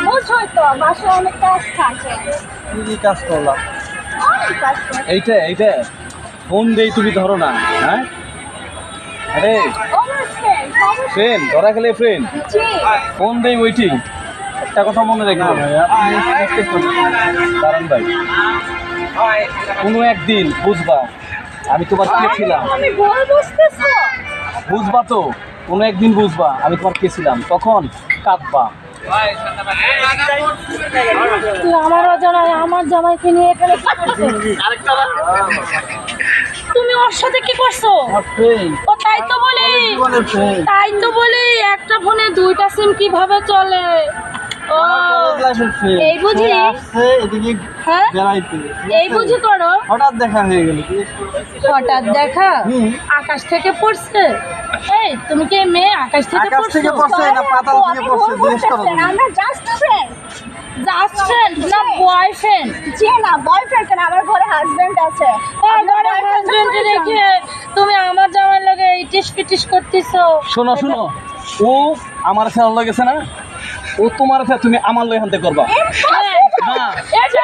বুঝছই তো বাসায় অনেক কাজ থাকে। কি কাজ করলাম? অনেক কাজ করে। এইটা ফোন দেই তুমি ধরো না। হ্যাঁ, আরে আমার ফ্রেন্ড ফ্রেন্ড ধরা গেলে ফ্রেন্ড, জি ফোন দেই ওয়েটিং। একটা কথা মনে রেখো কারণ ভাই, কোনো একদিন বুঝবা আমি তোমার কে ছিলাম। আমি ভুল বুঝতেছো। বুঝবা তো, কোনো একদিন বুঝবা আমি তোমার কে ছিলাম, তখন কাঁদবা। তুই আমার অজানায় আমার জামাইকে নিয়ে এখানে কি করছিস? তুমি ওর সাথে কি করছো? ও তাই তো বলি, তাই তো বলি একটা ফোনে দুইটা সিম কিভাবে চলে। ও এই বুঝি, হ্যাঁ এই বুঝি করো। হঠাৎ দেখা হয়ে গেল। হঠাৎ দেখা আকাশ থেকে পড়ছে। এই তুমি কি মেয়ে আকাশ থেকে আকাশ থেকে পড়ছে না পাতাল থেকে পড়ছে? জিজ্ঞেস করো। আমরা জাস্ট ফ্রেন্ড। জাস্ট ফ্রেন্ড না বয়ফ্রেন্ড? জি না বয়ফ্রেন্ড কেন, আমার ঘরে হাজবেন্ড আছে। ঘরে হাজবেন্ড রেখে তুমি আমার জামাই লাগে ইটিস পিটিস করতেছো। শোনো শোনো, ও আমার ফেরার লয়ে গেছে না, ও তোমার ফের তুমি আমার লয়ে হানতে করবা। হ্যাঁ, না এটা